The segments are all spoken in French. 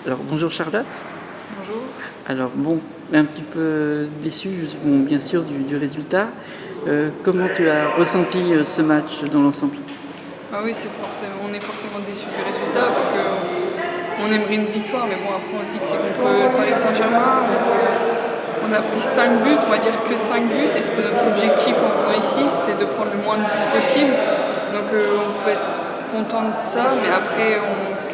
Alors bonjour Charlotte. Bonjour. Alors bon, un petit peu déçu, bon, bien sûr, du résultat. Comment tu as ressenti ce match dans l'ensemble? Ah oui, on est forcément déçu du résultat parce que on aimerait une victoire, mais bon après on se dit que c'est contre le Paris Saint-Germain. On a pris 5 buts, on va dire que 5 buts, et c'était notre objectif en venant ici, c'était de prendre le moins de buts possible. Donc on peut être content de ça, mais après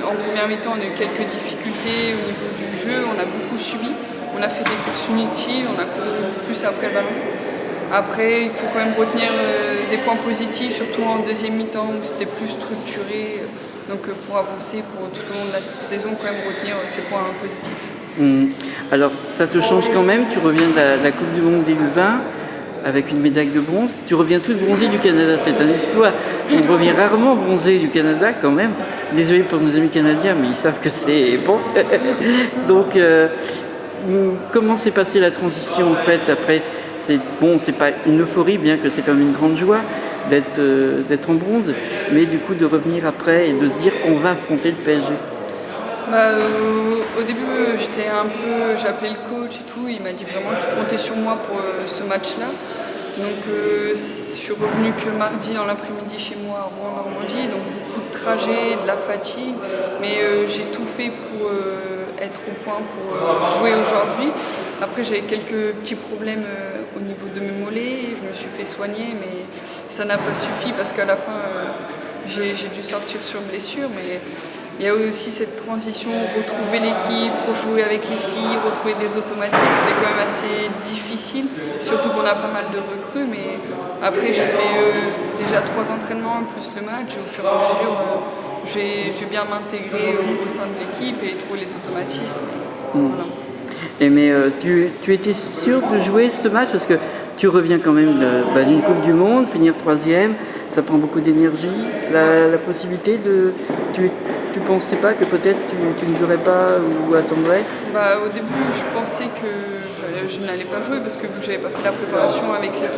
en première mi-temps on a eu quelques difficultés au niveau du jeu, on a beaucoup subi, on a fait des courses inutiles, on a couru plus après le ballon. Après, il faut quand même retenir des points positifs, surtout en deuxième mi-temps où c'était plus structuré. Donc pour avancer pour tout au long de la saison, quand même retenir ces points positifs. Alors ça te change quand même, tu reviens de la Coupe du Monde des U20 avec une médaille de bronze. Tu reviens toute bronzée du Canada, c'est un exploit. On revient rarement bronzé du Canada quand même. Désolé pour nos amis canadiens, mais ils savent que c'est bon. Donc comment s'est passée la transition en fait après? C'est bon, c'est pas une euphorie, bien que c'est quand même une grande joie d'être en bronze, mais du coup de revenir après et de se dire on va affronter le PSG. Au début, j'ai appelé le coach et tout, il m'a dit vraiment qu'il comptait sur moi pour ce match-là. Donc je suis revenue que mardi dans l'après-midi chez moi à Rouen-Normandie, donc beaucoup de trajets, de la fatigue, mais j'ai tout fait pour être au point pour jouer aujourd'hui. Après j'avais quelques petits problèmes au niveau de mes mollets, je me suis fait soigner, mais ça n'a pas suffi parce qu'à la fin j'ai dû sortir sur blessure. Mais il y a aussi cette transition, retrouver l'équipe, rejouer avec les filles, retrouver des automatismes, c'est quand même assez difficile, surtout qu'on a pas mal de recrues. Mais après j'ai fait déjà 3 entraînements plus le match, au fur et à mesure je vais bien m'intégrer au sein de l'équipe et trouver les automatismes. Voilà. Mais tu étais sûr de jouer ce match parce que tu reviens quand même d'une Coupe du Monde, finir 3e, ça prend beaucoup d'énergie. La possibilité de... Tu pensais pas que peut-être tu ne jouerais pas ou attendrais? Au début, je pensais que je n'allais pas jouer parce que vu que j'avais pas fait la préparation avec l'équipe,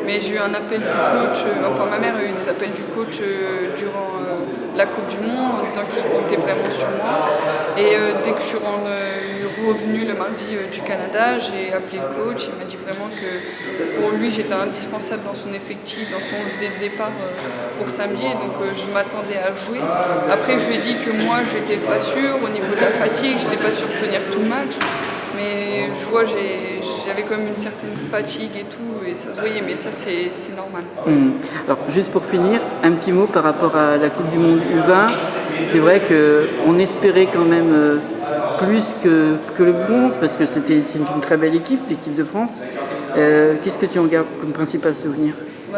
mais j'ai eu un appel du coach, enfin ma mère a eu des appels du coach durant la Coupe du Monde en disant qu'il comptait vraiment sur moi. Et dès que je suis revenue le mardi du Canada, j'ai appelé le coach, il m'a dit vraiment que pour lui j'étais indispensable dans son effectif, dans son 11 dès le départ pour samedi, donc je m'attendais à jouer. Après je lui ai dit que moi j'étais pas sûre au niveau de la fatigue, j'étais pas sûre de tenir tout le match. Mais je vois, j'avais quand même une certaine fatigue et tout, et ça se voyait, mais ça c'est normal. Alors juste pour finir, un petit mot par rapport à la Coupe du Monde U20. C'est vrai qu'on espérait quand même plus que le bronze, parce que c'est une très belle équipe, l'équipe de France. Qu'est-ce que tu en gardes comme principal souvenir?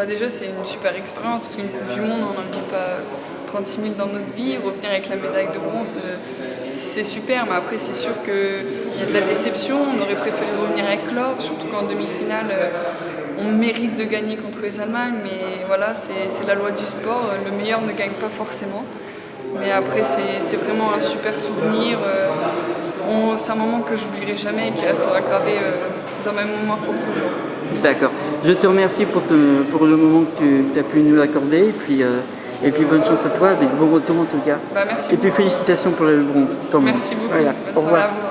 Déjà c'est une super expérience, parce qu'une Coupe du Monde, on n'en vit pas 36 000 dans notre vie. Revenir avec la médaille de bronze, c'est super, mais après c'est sûr qu'il y a de la déception. On aurait préféré revenir avec l'or, surtout qu'en demi-finale on mérite de gagner contre les Allemands, mais voilà, c'est la loi du sport, le meilleur ne gagne pas forcément. Mais après c'est vraiment un super souvenir, c'est un moment que j'oublierai jamais et qui restera gravé dans ma mémoire pour toujours. D'accord, je te remercie pour le moment que tu as pu nous accorder, et puis bonne chance à toi, avec bon retour en tout cas. Merci et puis beaucoup. félicitations pour le bronze. Merci beaucoup, Voilà. bonne soirée à vous.